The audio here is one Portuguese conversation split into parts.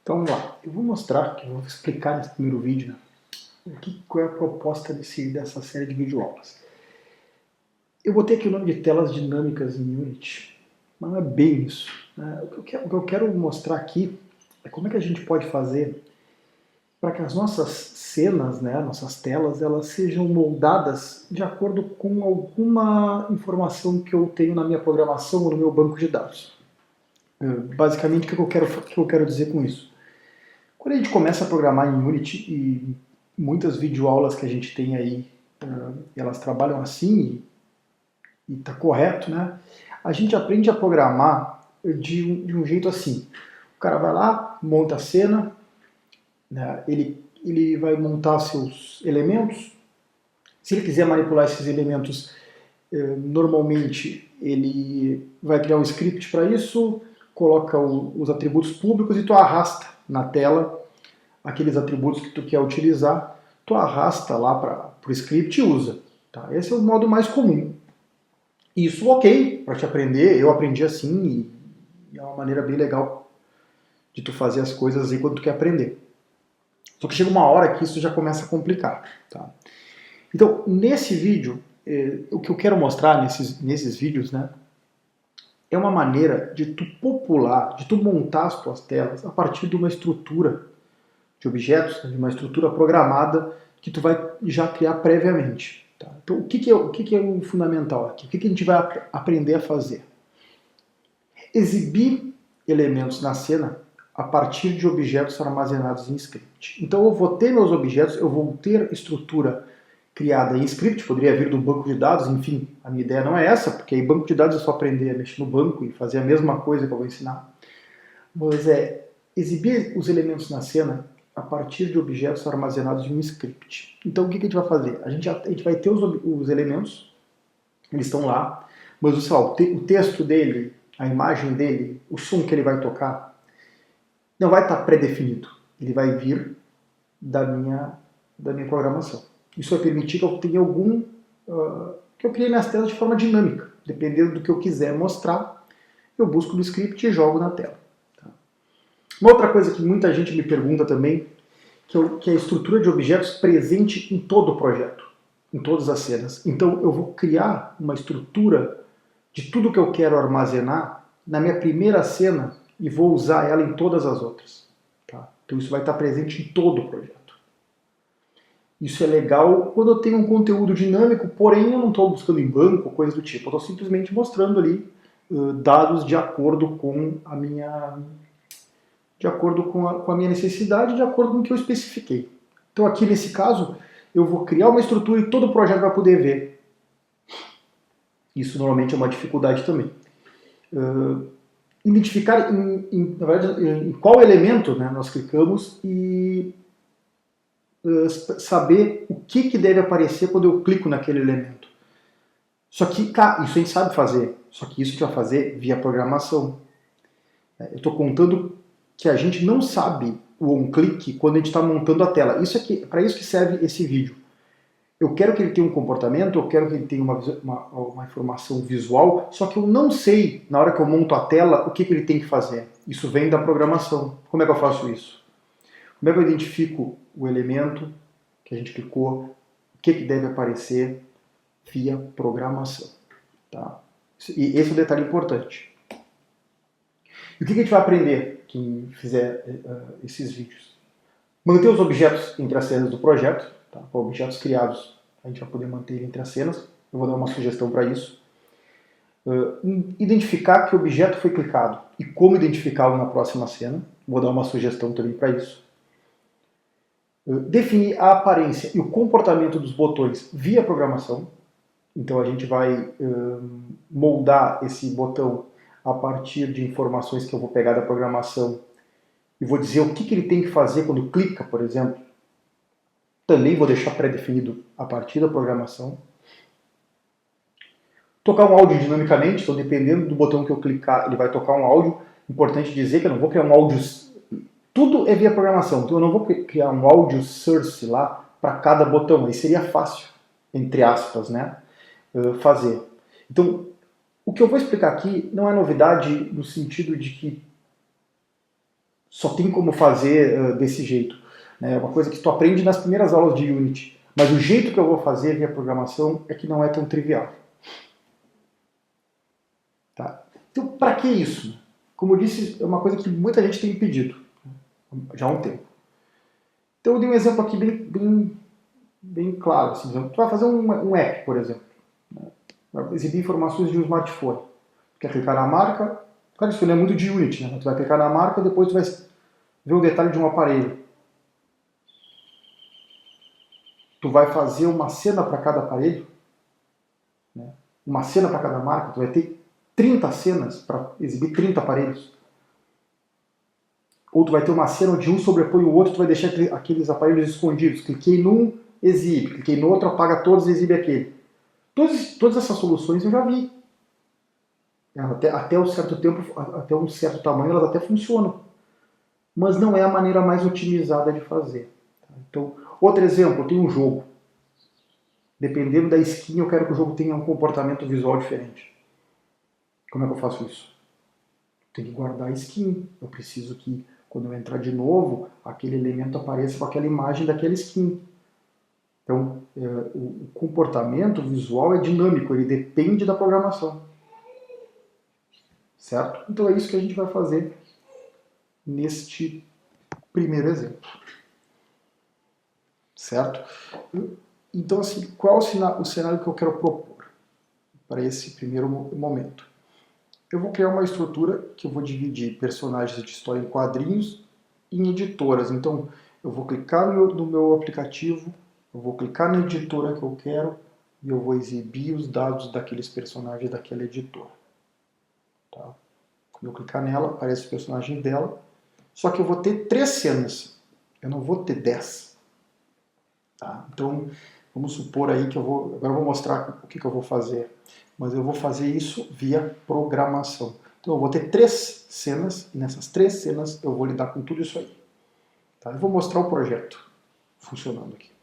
Então vamos lá, eu vou mostrar, eu vou explicar nesse primeiro vídeo, né, qual é a proposta dessa série de videoaulas. Eu botei aqui o nome de telas dinâmicas em Unity, mas não é bem isso. Né? O que eu quero mostrar aqui é como é que a gente pode fazer para que as nossas cenas, né, nossas telas, elas sejam moldadas de acordo com alguma informação que eu tenho na minha programação ou no meu banco de dados. Basicamente, o que eu quero dizer com isso? Quando a gente começa a programar em Unity, e muitas videoaulas que a gente tem aí, elas trabalham assim, e está correto, né? A gente aprende a programar de um jeito assim. O cara vai lá, monta a cena, né? Ele vai montar seus elementos. Se ele quiser manipular esses elementos, normalmente ele vai criar um script para isso, coloca os atributos públicos e tu arrasta na tela aqueles atributos que tu quer utilizar, tu arrasta lá para o script e usa. Tá? Esse é o modo mais comum. Isso ok, para te aprender, eu aprendi assim e é uma maneira bem legal de tu fazer as coisas aí quando tu quer aprender. Só que chega uma hora que isso já começa a complicar. Tá? Então, nesse vídeo, o que eu quero mostrar nesses vídeos, né, é uma maneira de tu popular, de tu montar as tuas telas a partir de uma estrutura de objetos, de uma estrutura programada que tu vai já criar previamente. Tá? Então, o que é o fundamental aqui? O que a gente vai aprender a fazer? Exibir elementos na cena a partir de objetos armazenados em script. Então eu vou ter meus objetos, eu vou ter estrutura criada em script, poderia vir do banco de dados, enfim, a minha ideia não é essa, porque aí banco de dados é só aprender a mexer no banco e fazer a mesma coisa que eu vou ensinar. Mas é exibir os elementos na cena a partir de objetos armazenados em um script. Então o que a gente vai fazer? A gente vai ter os elementos, eles estão lá, mas sei lá, o texto dele, a imagem dele, o som que ele vai tocar, não vai estar pré-definido. Ele vai vir da minha programação. Isso vai permitir que eu tenha que eu crie minhas telas de forma dinâmica. Dependendo do que eu quiser mostrar, eu busco no script e jogo na tela. Tá? Uma outra coisa que muita gente me pergunta também, que é a estrutura de objetos presente em todo o projeto, em todas as cenas. Então eu vou criar uma estrutura de tudo que eu quero armazenar na minha primeira cena e vou usar ela em todas as outras. Tá? Então isso vai estar presente em todo o projeto. Isso é legal quando eu tenho um conteúdo dinâmico, porém eu não estou buscando em banco, coisa do tipo. Eu estou simplesmente mostrando ali dados de acordo com a minha necessidade, de acordo com o que eu especifiquei. Então aqui nesse caso, eu vou criar uma estrutura e todo o projeto vai poder ver. Isso normalmente é uma dificuldade também. Identificar na verdade, em qual elemento, né, nós clicamos e saber o que deve aparecer quando eu clico naquele elemento. Só que, isso a gente sabe fazer, só que isso a gente vai fazer via programação. Eu estou contando que a gente não sabe o on-click quando a gente está montando a tela. Isso aqui, para isso que serve esse vídeo. Eu quero que ele tenha um comportamento, eu quero que ele tenha uma informação visual, só que eu não sei, na hora que eu monto a tela, o que ele tem que fazer. Isso vem da programação. Como é que eu faço isso? Como é que eu identifico o elemento que a gente clicou, o que deve aparecer via programação? Tá? E esse é um detalhe importante. E o que a gente vai aprender quem fizer esses vídeos? Manter os objetos entre as cenas do projeto. Tá? Objetos criados, a gente vai poder manter entre as cenas. Eu vou dar uma sugestão para isso. Identificar que objeto foi clicado e como identificá-lo na próxima cena. Vou dar uma sugestão também para isso. Definir a aparência e o comportamento dos botões via programação. Então a gente vai moldar esse botão a partir de informações que eu vou pegar da programação e vou dizer o que ele tem que fazer quando clica, por exemplo. Também vou deixar pré-definido a partir da programação. Tocar um áudio dinamicamente, então dependendo do botão que eu clicar, ele vai tocar um áudio. Importante dizer que eu não vou criar um áudio... Tudo é via programação, então eu não vou criar um áudio source lá para cada botão. Aí seria fácil, entre aspas, né, fazer. Então, o que eu vou explicar aqui não é novidade no sentido de que só tem como fazer desse jeito. É uma coisa que tu aprende nas primeiras aulas de Unity. Mas o jeito que eu vou fazer via programação é que não é tão trivial. Tá? Então, para que isso? Como eu disse, é uma coisa que muita gente tem pedido já há um tempo. Então eu dei um exemplo aqui bem claro. Assim, tu vai fazer um app, por exemplo. Vai exibir informações de um smartphone. Tu quer clicar na marca. Claro, isso não é muito de Unity, né? Tu vai clicar na marca e depois tu vai ver o detalhe de um aparelho. Tu vai fazer uma cena para cada aparelho, né? Uma cena para cada marca. Tu vai ter 30 cenas para exibir 30 aparelhos. Ou tu vai ter uma cena onde um sobrepõe o outro, tu vai deixar aqueles aparelhos escondidos. Cliquei num, exibe. Cliquei no outro, apaga todos e exibe aquele. Todas essas soluções eu já vi. Até um certo tempo, até um certo tamanho, elas até funcionam. Mas não é a maneira mais otimizada de fazer. Então, outro exemplo, eu tenho um jogo. Dependendo da skin, eu quero que o jogo tenha um comportamento visual diferente. Como é que eu faço isso? Tenho que guardar a skin. Eu preciso que, quando eu entrar de novo, aquele elemento apareça com aquela imagem daquela skin. Então, o comportamento visual é dinâmico, ele depende da programação. Certo? Então é isso que a gente vai fazer neste primeiro exemplo. Certo? Então, assim, qual é o cenário que eu quero propor para esse primeiro momento? Eu vou criar uma estrutura que eu vou dividir personagens de história em quadrinhos em editoras. Então, eu vou clicar no meu aplicativo, eu vou clicar na editora que eu quero e eu vou exibir os dados daqueles personagens daquela editora. Tá? Quando eu clicar nela, aparece o personagem dela. Só que eu vou ter 3 cenas. Eu não vou ter 10. Tá? Então, vamos supor aí que agora eu vou mostrar o que eu vou fazer. Mas eu vou fazer isso via programação. Então eu vou ter 3 cenas, e nessas 3 cenas eu vou lidar com tudo isso aí. Tá? Eu vou mostrar o projeto funcionando aqui.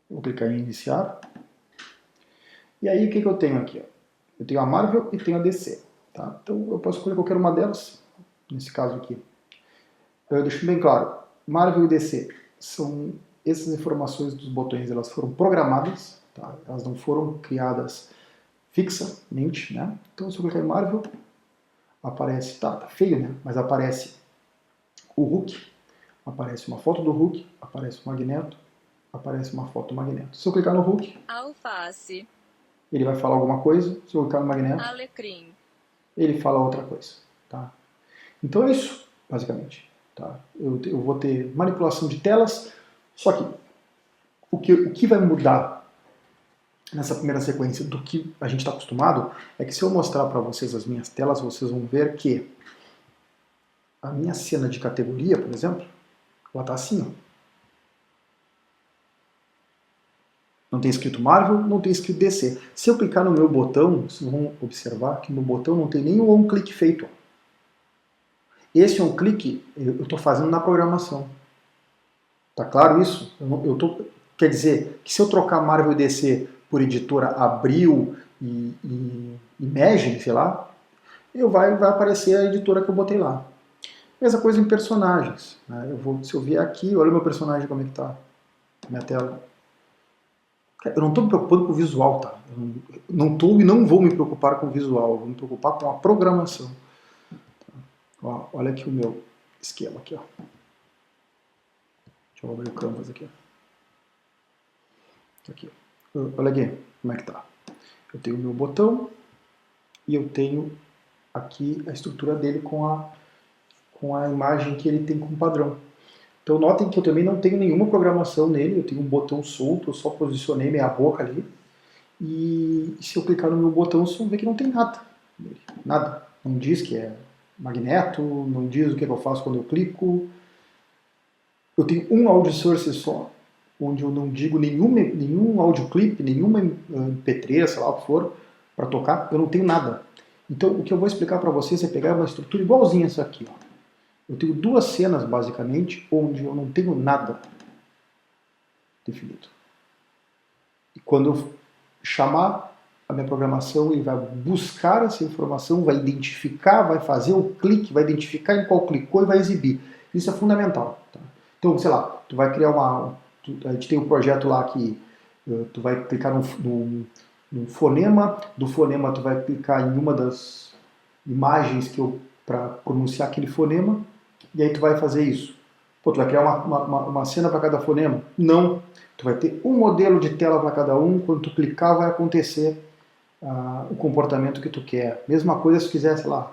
Vou clicar em iniciar. E aí o que eu tenho aqui? Eu tenho a Marvel e tenho a DC. Tá? Então eu posso escolher qualquer uma delas, nesse caso aqui. Eu deixo bem claro, Marvel e DC são essas informações dos botões, elas foram programadas, tá? Elas não foram criadas fixamente, né? Então se eu clicar em Marvel, aparece, tá feio, né? Mas aparece o Hulk, aparece uma foto do Hulk, aparece o Magneto, aparece uma foto do Magneto. Se eu clicar no Hulk, alface, ele vai falar alguma coisa. Se eu clicar no Magneto, alecrim, ele fala outra coisa. Tá? Então é isso, basicamente. Tá? Eu vou ter manipulação de telas, só que o que vai mudar nessa primeira sequência do que a gente está acostumado é que se eu mostrar para vocês as minhas telas, vocês vão ver que a minha cena de categoria, por exemplo, ela está assim, ó. Não tem escrito Marvel, não tem escrito DC. Se eu clicar no meu botão, vocês vão observar que no botão não tem nenhum on-click feito. Esse on-click eu estou fazendo na programação. Tá claro isso? Quer dizer que se eu trocar Marvel e DC por editora Abril e Imagine, sei lá, vai aparecer a editora que eu botei lá. Mesma coisa em personagens. Né? Se eu vier aqui, olha o meu personagem como é que está na minha tela. Eu não estou me preocupando com o visual, tá? Eu não estou e não vou me preocupar com o visual, eu vou me preocupar com a programação. Ó, olha aqui o meu esquema aqui, ó. Deixa eu abrir o canvas aqui. Aqui. Olha aqui como é que tá. Eu tenho o meu botão e eu tenho aqui a estrutura dele com a imagem que ele tem como padrão. Então notem que eu também não tenho nenhuma programação nele, eu tenho um botão solto, eu só posicionei minha boca ali. E se eu clicar no meu botão, vocês vão ver que não tem nada. Nada. Não diz que é magneto, não diz o que eu faço quando eu clico. Eu tenho um audio source só, onde eu não digo nenhum audioclip, nenhuma MP3, sei lá o que for, para tocar, eu não tenho nada. Então o que eu vou explicar para vocês é pegar uma estrutura igualzinha essa aqui. Ó. Eu tenho duas cenas, basicamente, onde eu não tenho nada definido. E quando eu chamar a minha programação, ele vai buscar essa informação, vai identificar, vai fazer o clique, vai identificar em qual clicou e vai exibir. Isso é fundamental. Tá? Então, sei lá, tu vai criar a gente tem um projeto lá que tu vai clicar num fonema, do fonema tu vai clicar em uma das imagens para pronunciar aquele fonema, e aí tu vai fazer isso. Pô, tu vai criar uma cena para cada fonema? Não. Tu vai ter um modelo de tela para cada um, quando tu clicar vai acontecer o comportamento que tu quer. Mesma coisa se tu quiser, sei lá,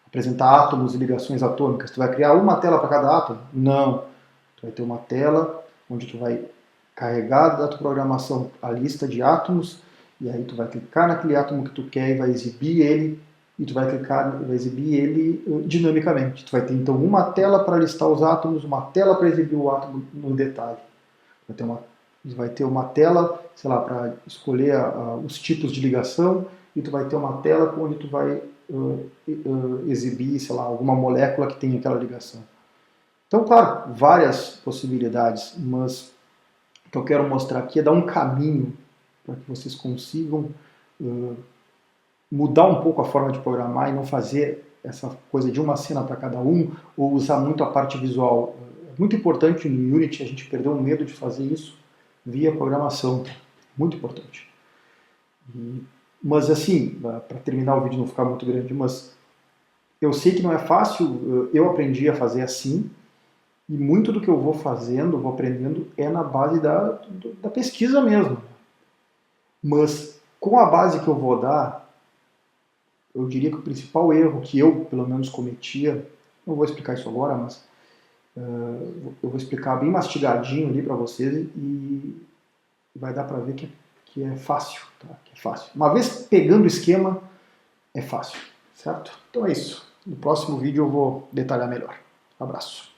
apresentar átomos e ligações atômicas. Tu vai criar uma tela para cada átomo? Não. Tu vai ter uma tela onde tu vai carregar da tua programação a lista de átomos, e aí tu vai clicar naquele átomo que tu quer e vai exibir ele, e tu vai clicar e vai exibir ele dinamicamente. Tu vai ter então uma tela para listar os átomos, uma tela para exibir o átomo no detalhe. Vai ter uma tela, sei lá, para escolher os tipos de ligação, e tu vai ter uma tela onde tu vai exibir, sei lá, alguma molécula que tem aquela ligação. Então, claro, várias possibilidades, mas o que eu quero mostrar aqui é dar um caminho para que vocês consigam mudar um pouco a forma de programar e não fazer essa coisa de uma cena para cada um, ou usar muito a parte visual. É muito importante no Unity, a gente perdeu o medo de fazer isso via programação. Muito importante. Mas assim, para terminar o vídeo não ficar muito grande, mas eu sei que não é fácil, eu aprendi a fazer assim, e muito do que eu vou fazendo, vou aprendendo, é na base da pesquisa mesmo. Mas com a base que eu vou dar, eu diria que o principal erro que eu, pelo menos, cometia, não vou explicar isso agora, mas eu vou explicar bem mastigadinho ali para vocês e vai dar para ver que é fácil, tá? Que é fácil. Uma vez pegando o esquema, é fácil, certo? Então é isso. No próximo vídeo eu vou detalhar melhor. Abraço.